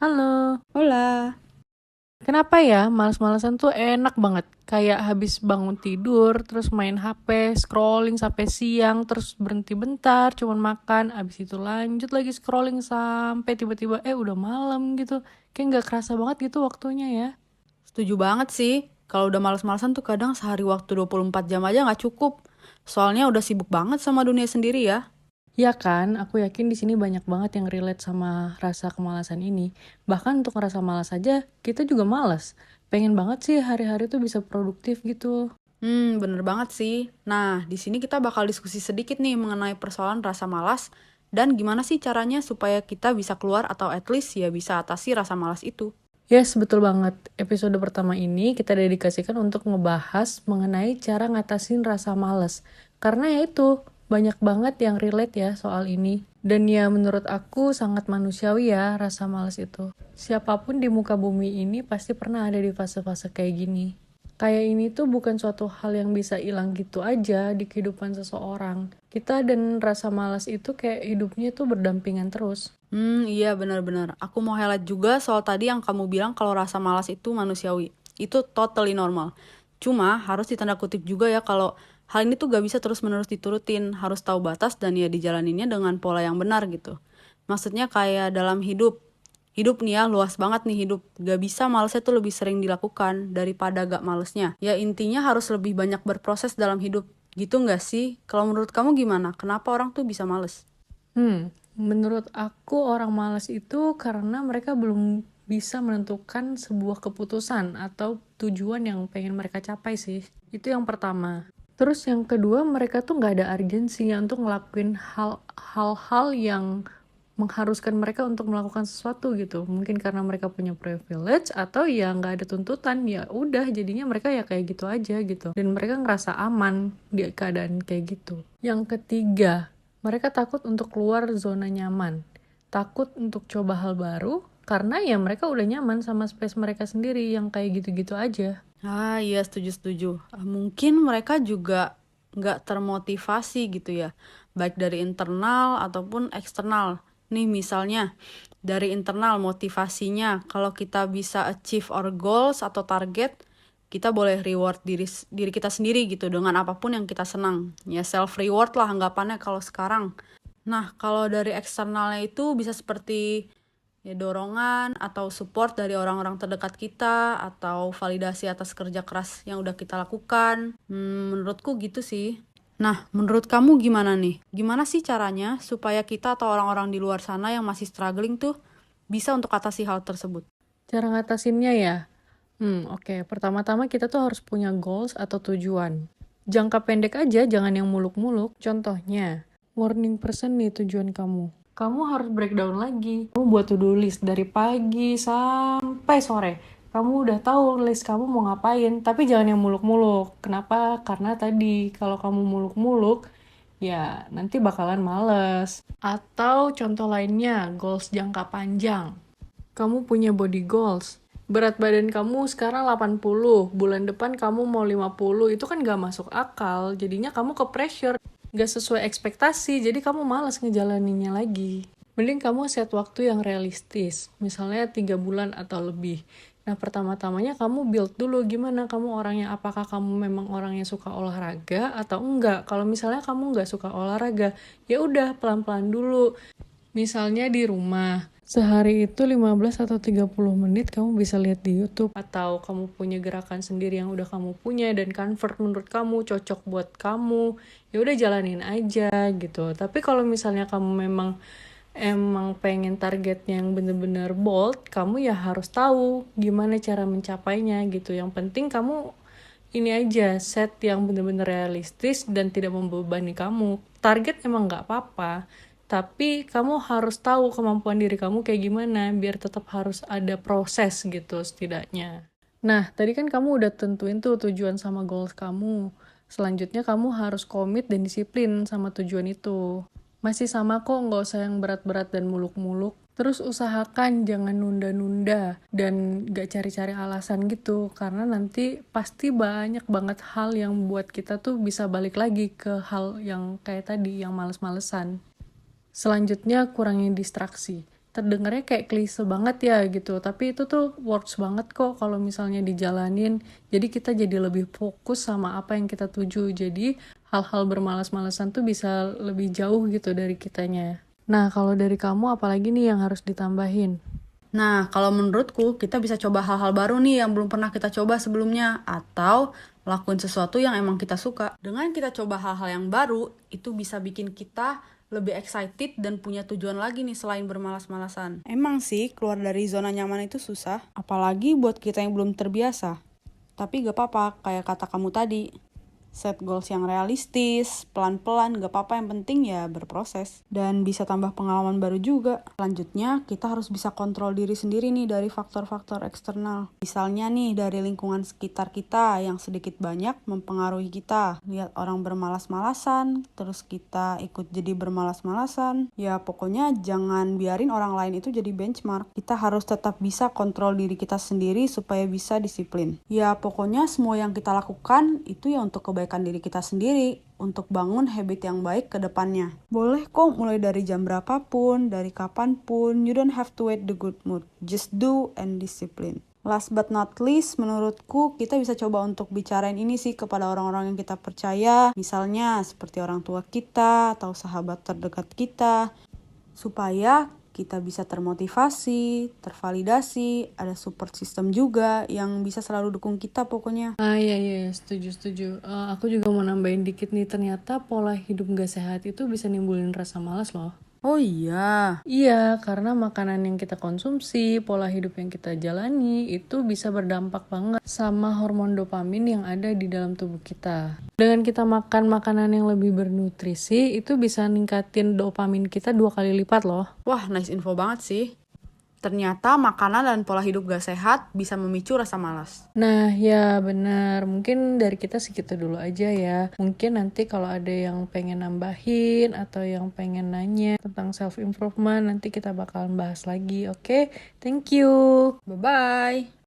Halo, Hola. kenapa ya males-malesan tuh enak banget? Kayak habis bangun tidur, terus main HP, scrolling sampai siang, terus berhenti bentar, cuman makan, abis itu lanjut lagi scrolling sampai tiba-tiba udah malam gitu. Kayak nggak kerasa banget gitu waktunya ya. Setuju banget sih. Kalau udah males-malesan tuh kadang sehari waktu 24 jam aja nggak cukup. Soalnya udah sibuk banget sama dunia sendiri ya. Ya kan, aku yakin di sini banyak banget yang relate sama rasa kemalasan ini. Bahkan untuk ngerasa malas aja, kita juga malas. Pengen banget sih hari-hari tuh bisa produktif gitu. Bener banget sih. Nah, di sini kita bakal diskusi sedikit nih mengenai persoalan rasa malas dan gimana sih caranya supaya kita bisa keluar atau at least ya bisa atasi rasa malas itu. Yes, betul banget. Episode pertama ini kita dedikasikan untuk ngebahas mengenai cara ngatasin rasa males. Karena ya itu, banyak banget yang relate ya soal ini. Dan ya menurut aku sangat manusiawi ya rasa males itu. Siapapun di muka bumi ini pasti pernah ada di fase-fase kayak gini. Kayak ini tuh bukan suatu hal yang bisa hilang gitu aja di kehidupan seseorang. Kita dan rasa malas itu kayak hidupnya tuh berdampingan terus. Iya benar-benar. Aku mau highlight juga soal tadi yang kamu bilang kalau rasa malas itu manusiawi. Itu totally normal. Cuma harus ditanda kutip juga ya kalau hal ini tuh gak bisa terus-menerus diturutin. Harus tahu batas dan ya dijalaninnya dengan pola yang benar gitu. Maksudnya kayak dalam hidup. Hidup nih ya, luas banget nih hidup. Gak bisa malesnya tuh lebih sering dilakukan daripada gak malesnya. Ya intinya harus lebih banyak berproses dalam hidup. Gitu gak sih? Kalau menurut kamu gimana? Kenapa orang tuh bisa males? Menurut aku orang malas itu karena mereka belum bisa menentukan sebuah keputusan atau tujuan yang pengen mereka capai sih. Itu yang pertama. Terus yang kedua, mereka tuh nggak ada urgensinya untuk ngelakuin hal-hal yang mengharuskan mereka untuk melakukan sesuatu gitu. Mungkin karena mereka punya privilege atau ya nggak ada tuntutan, ya udah jadinya mereka ya kayak gitu aja gitu. Dan mereka ngerasa aman di keadaan kayak gitu. Yang ketiga, mereka takut untuk keluar zona nyaman. Takut untuk coba hal baru karena ya mereka udah nyaman sama space mereka sendiri yang kayak gitu-gitu aja. Ah iya setuju-setuju. Mungkin mereka juga nggak termotivasi gitu ya, baik dari internal ataupun eksternal. Nih misalnya dari internal motivasinya, kalau kita bisa achieve our goals atau target, kita boleh reward diri kita sendiri gitu dengan apapun yang kita senang. Ya self reward lah anggapannya kalau sekarang. Nah, kalau dari eksternalnya itu bisa seperti ya dorongan atau support dari orang-orang terdekat kita atau validasi atas kerja keras yang udah kita lakukan. Menurutku gitu sih. Nah, menurut kamu gimana nih? Gimana sih caranya supaya kita atau orang-orang di luar sana yang masih struggling tuh bisa untuk atasi hal tersebut? Cara ngatasinnya ya? Oke. Pertama-tama kita tuh harus punya goals atau tujuan. Jangka pendek aja, jangan yang muluk-muluk. Contohnya, morning person nih tujuan kamu. Kamu harus breakdown lagi. Kamu buat to-do list dari pagi sampai sore. Kamu udah tahu list kamu mau ngapain, tapi jangan yang muluk-muluk. Kenapa? Karena tadi kalau kamu muluk-muluk, ya nanti bakalan males. Atau contoh lainnya, goals jangka panjang. Kamu punya body goals. Berat badan kamu sekarang 80, bulan depan kamu mau 50, itu kan gak masuk akal. Jadinya kamu ke pressure, gak sesuai ekspektasi, jadi kamu malas ngejalaninnya lagi. Mending kamu set waktu yang realistis, misalnya 3 bulan atau lebih. Nah, pertama-tamanya kamu build dulu gimana kamu orangnya, apakah kamu memang orang yang suka olahraga atau enggak. Kalau misalnya kamu nggak suka olahraga, ya udah pelan-pelan dulu. Misalnya di rumah, sehari itu 15 atau 30 menit kamu bisa lihat di YouTube, atau kamu punya gerakan sendiri yang udah kamu punya dan comfort menurut kamu, cocok buat kamu, ya udah jalanin aja gitu. Tapi kalau misalnya kamu emang pengen targetnya yang bener-bener bold, kamu ya harus tahu gimana cara mencapainya gitu. Yang penting kamu ini aja, set yang bener-bener realistis dan tidak membebani kamu. Target emang nggak apa-apa, tapi kamu harus tahu kemampuan diri kamu kayak gimana, biar tetap harus ada proses gitu setidaknya. Nah, tadi kan kamu udah tentuin tuh tujuan sama goals kamu. Selanjutnya kamu harus komit dan disiplin sama tujuan itu. Masih sama kok, nggak usah yang berat-berat dan muluk-muluk. Terus usahakan jangan nunda-nunda dan gak cari-cari alasan gitu. Karena nanti pasti banyak banget hal yang buat kita tuh bisa balik lagi ke hal yang kayak tadi, yang males-malesan. Selanjutnya, kurangi distraksi. Terdengarnya kayak klise banget ya gitu, tapi itu tuh works banget kok kalau misalnya dijalanin. Jadi kita jadi lebih fokus sama apa yang kita tuju. Jadi hal-hal bermalas-malasan tuh bisa lebih jauh gitu dari kitanya. Nah, kalau dari kamu apalagi nih yang harus ditambahin? Nah, kalau menurutku kita bisa coba hal-hal baru nih yang belum pernah kita coba sebelumnya, atau lakuin sesuatu yang emang kita suka. Dengan kita coba hal-hal yang baru, itu bisa bikin kita lebih excited dan punya tujuan lagi nih selain bermalas-malasan. Emang sih keluar dari zona nyaman itu susah, apalagi buat kita yang belum terbiasa. Tapi gak apa-apa, kayak kata kamu tadi, set goals yang realistis, pelan-pelan, gak apa-apa, yang penting ya berproses. Dan bisa tambah pengalaman baru juga. Selanjutnya, kita harus bisa kontrol diri sendiri nih dari faktor-faktor eksternal. Misalnya nih, dari lingkungan sekitar kita yang sedikit banyak mempengaruhi kita. Lihat orang bermalas-malasan, terus kita ikut jadi bermalas-malasan. Ya pokoknya jangan biarin orang lain itu jadi benchmark. Kita harus tetap bisa kontrol diri kita sendiri supaya bisa disiplin. Ya pokoknya semua yang kita lakukan itu ya untuk kebaikan diri kita sendiri, untuk bangun habit yang baik ke depannya. Boleh kok mulai dari jam berapapun, dari kapanpun, you don't have to wait the good mood. Just do and discipline. Last but not least, menurutku kita bisa coba untuk bicarain ini sih kepada orang-orang yang kita percaya, misalnya seperti orang tua kita atau sahabat terdekat kita, supaya kita bisa termotivasi, tervalidasi, ada support system juga yang bisa selalu dukung kita pokoknya. Iya, setuju. Aku juga mau nambahin dikit nih, ternyata pola hidup gak sehat itu bisa nimbulin rasa malas loh. Oh iya. Iya, karena makanan yang kita konsumsi, pola hidup yang kita jalani, itu bisa berdampak banget sama hormon dopamin yang ada di dalam tubuh kita. Dengan kita makan makanan yang lebih bernutrisi, itu bisa ningkatin dopamin kita 2 kali lipat loh. Wah, nice info banget sih. Ternyata makanan dan pola hidup gak sehat bisa memicu rasa malas. Nah, ya benar. Mungkin dari kita segitu dulu aja ya. Mungkin nanti kalau ada yang pengen nambahin atau yang pengen nanya tentang self-improvement, nanti kita bakalan bahas lagi, oke? Thank you. Bye-bye.